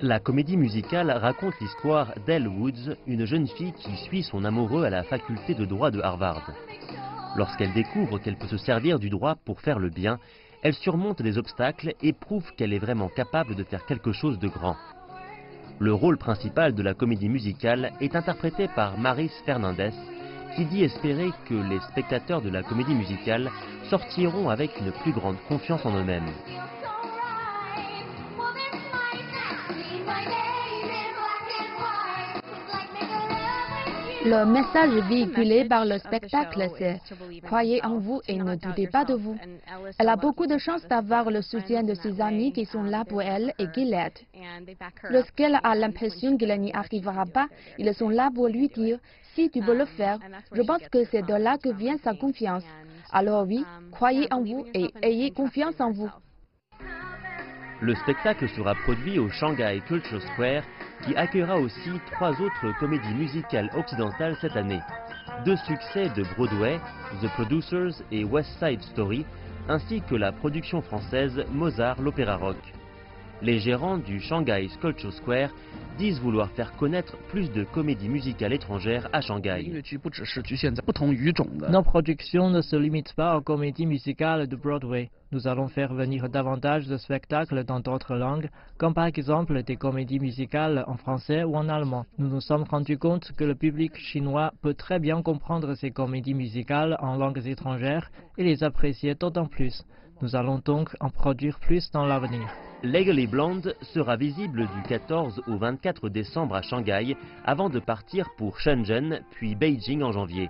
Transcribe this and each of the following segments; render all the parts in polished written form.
La comédie musicale raconte l'histoire d'Elle Woods, une jeune fille qui suit son amoureux à la faculté de droit de Harvard. Lorsqu'elle découvre qu'elle peut se servir du droit pour faire le bien, elle surmonte des obstacles et prouve qu'elle est vraiment capable de faire quelque chose de grand. Le rôle principal de la comédie musicale est interprété par Maris Fernandez, qui dit espérer que les spectateurs de la comédie musicale sortiront avec une plus grande confiance en eux-mêmes. Le message véhiculé par le spectacle, c'est « Croyez en vous et ne doutez pas de vous ». Elle a beaucoup de chance d'avoir le soutien de ses amis qui sont là pour elle et qui l'aident. Lorsqu'elle a l'impression qu'elle n'y arrivera pas, ils sont là pour lui dire « Si tu peux le faire ». Je pense que c'est de là que vient sa confiance. Alors oui, croyez en vous et ayez confiance en vous. Le spectacle sera produit au Shanghai Culture Square, qui accueillera aussi 3 autres comédies musicales occidentales cette année. 2 succès de Broadway, The Producers et West Side Story, ainsi que la production française Mozart l'Opéra Rock. Les gérants du Shanghai Culture Square disent vouloir faire connaître plus de comédies musicales étrangères à Shanghai. Nos productions ne se limitent pas aux comédies musicales de Broadway. Nous allons faire venir davantage de spectacles dans d'autres langues, comme par exemple des comédies musicales en français ou en allemand. Nous nous sommes rendus compte que le public chinois peut très bien comprendre ces comédies musicales en langues étrangères et les apprécier d'autant plus. Nous allons donc en produire plus dans l'avenir. Legally Blonde sera visible du 14 au 24 décembre à Shanghai, avant de partir pour Shenzhen, puis Beijing en janvier.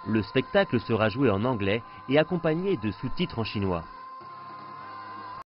Le spectacle sera joué en anglais et accompagné de sous-titres en chinois.